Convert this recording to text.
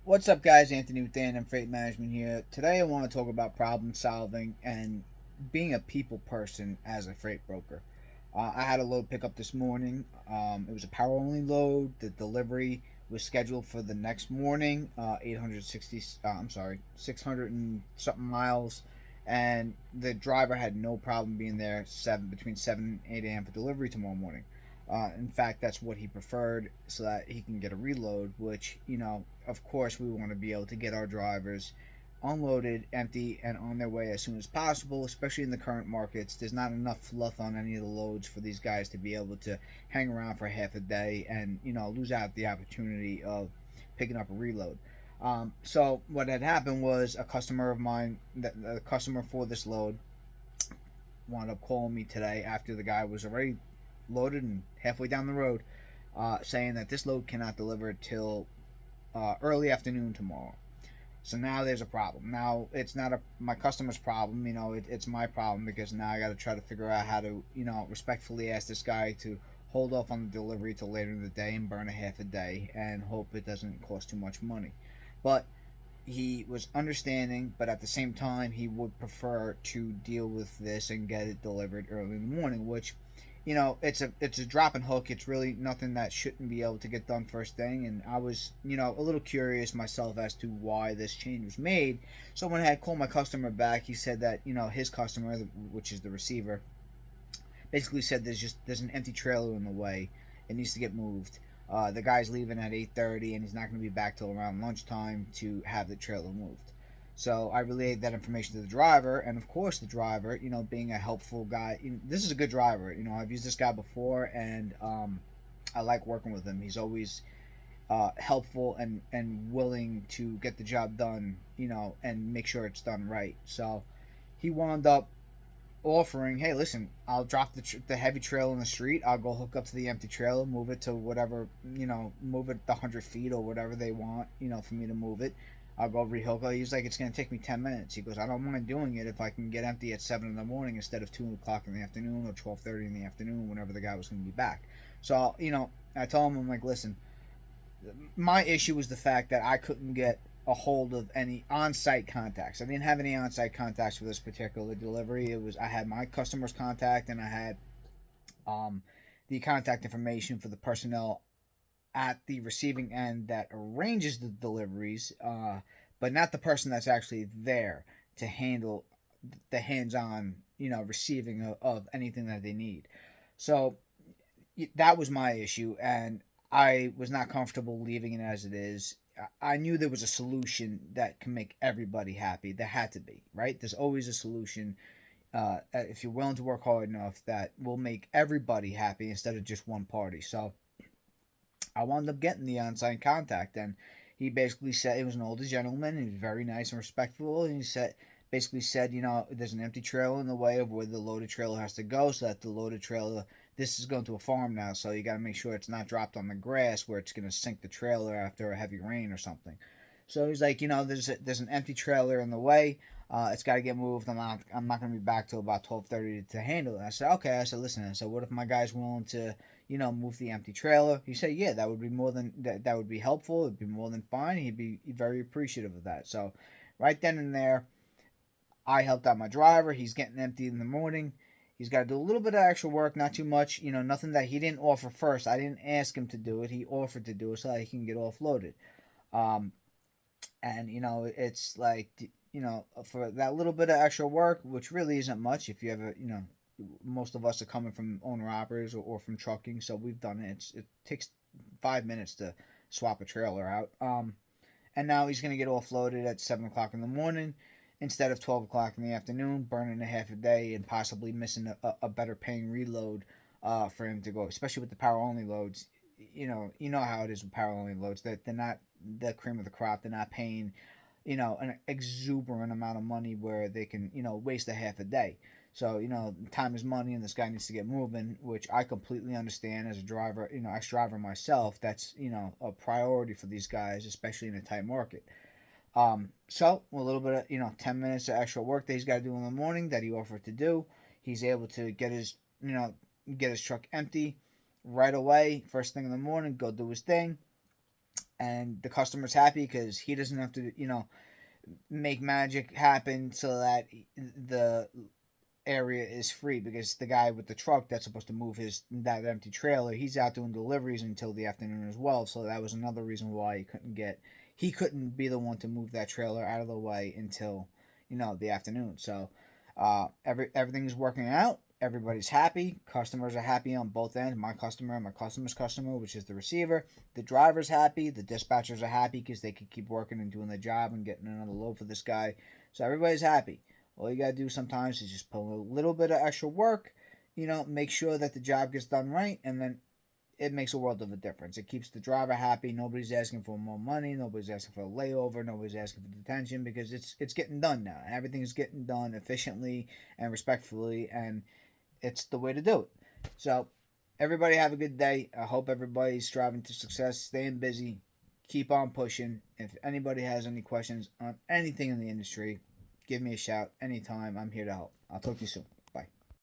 What's up, guys? Anthony with Dan and Freight Management here. Today, I want to talk about problem solving and being a people person as a freight broker. I had a load pickup this morning. It was a power only load. The delivery was scheduled for the next morning, 860. I'm sorry, 600 and something miles, and the driver had no problem being there between 7 and 8 a.m. for delivery tomorrow morning. In fact, that's what he preferred so that he can get a reload, which, of course, we want to be able to get our drivers unloaded, empty, and on their way as soon as possible, especially in the current markets. There's not enough fluff on any of the loads for these guys to be able to hang around for half a day and, lose out the opportunity of picking up a reload. So what had happened was a customer of mine, the customer for this load, wound up calling me today after the guy was already loaded and halfway down the road, saying that this load cannot deliver till early afternoon tomorrow. So now there's a problem. Now it's not my customer's problem, it's my problem because now I got to try to figure out how to, respectfully ask this guy to hold off on the delivery till later in the day and burn a half a day and hope it doesn't cost too much money. But he was understanding, but at the same time, he would prefer to deal with this and get it delivered early in the morning, which, it's a drop and hook. It's really nothing that shouldn't be able to get done first thing. And I was, a little curious myself as to why this change was made. So when I had called my customer back, he said that, his customer, which is the receiver, basically said there's an empty trailer in the way. It needs to get moved. The guy's leaving at 8:30, and he's not going to be back till around lunchtime to have the trailer moved. So I relayed that information to the driver, and of course the driver, being a helpful guy, this is a good driver. I've used this guy before, and I like working with him. He's always helpful and willing to get the job done, and make sure it's done right. So he wound up offering, hey, listen, I'll drop the heavy trailer in the street. I'll go hook up to the empty trailer, move it to whatever, move it the 100 feet or whatever they want, for me to move it. I'll go rehook it. He's like, it's going to take me 10 minutes. He goes, I don't mind doing it if I can get empty at 7 in the morning instead of 2 o'clock in the afternoon or 12:30 in the afternoon, whenever the guy was going to be back. So, I told him, I'm like, listen, my issue was the fact that I couldn't get a hold of any on-site contacts. I didn't have any on-site contacts for this particular delivery. I had my customer's contact, and I had um, the contact information for the personnel at the receiving end that arranges the deliveries, but not the person that's actually there to handle the hands-on, receiving of anything that they need. So that was my issue, and I was not comfortable leaving it as it is. I knew there was a solution that can make everybody happy. There had to be, right? There's always a solution, if you're willing to work hard enough, that will make everybody happy instead of just one party. So I wound up getting the on-site contact, and he basically said, it was an older gentleman. He was very nice and respectful, and he basically said, there's an empty trailer in the way of where the loaded trailer has to go, so that the loaded trailer, this is going to a farm now, so you got to make sure it's not dropped on the grass where it's going to sink the trailer after a heavy rain or something. So he's like, there's an empty trailer in the way. It's got to get moved. I'm not going to be back till about 12:30 to handle it. I said, okay. I said, listen. I said, what if my guy's willing to, move the empty trailer? He said, yeah, that would be more than that would be helpful. It'd be more than fine. He'd be very appreciative of that. So, right then and there, I helped out my driver. He's getting empty in the morning. He's got to do a little bit of extra work, not too much. Nothing that he didn't offer first. I didn't ask him to do it. He offered to do it so that he can get offloaded. Um, and it's like, for that little bit of extra work, which really isn't much. If you ever, most of us are coming from owner operators or from trucking, so we've done it. It takes 5 minutes to swap a trailer out. And now he's going to get offloaded at 7 o'clock in the morning instead of 12 o'clock in the afternoon, burning a half a day and possibly missing a better paying reload, for him to go, especially with the power only loads. You know how it is with power only loads. That they're not the cream of the crop. They're not paying, an exuberant amount of money where they can, waste a half a day. So, time is money, and this guy needs to get moving, which I completely understand as a driver, ex-driver myself. That's, a priority for these guys, especially in a tight market. So a little bit of, 10 minutes of extra work that he's got to do in the morning that he offered to do. He's able to get his truck empty right away, first thing in the morning, go do his thing. and the customer's happy because he doesn't have to, make magic happen so that the area is free, because the guy with the truck that's supposed to move his that empty trailer, he's out doing deliveries until the afternoon as well. So that was another reason why he couldn't be the one to move that trailer out of the way until the afternoon. So everything's working out. Everybody's happy. Customers are happy on both ends. My customer and my customer's customer, which is the receiver. The driver's happy. The dispatchers are happy because they can keep working and doing their job and getting another load for this guy. So everybody's happy. All you gotta do sometimes is just put a little bit of extra work, make sure that the job gets done right, and then it makes a world of a difference. It keeps the driver happy. Nobody's asking for more money. Nobody's asking for a layover. Nobody's asking for detention, because it's getting done now, and everything's getting done efficiently and respectfully, and it's the way to do it. So everybody have a good day. I hope everybody's striving to success, staying busy, keep on pushing. If anybody has any questions on anything in the industry, give me a shout anytime. I'm here to help. I'll talk to you soon.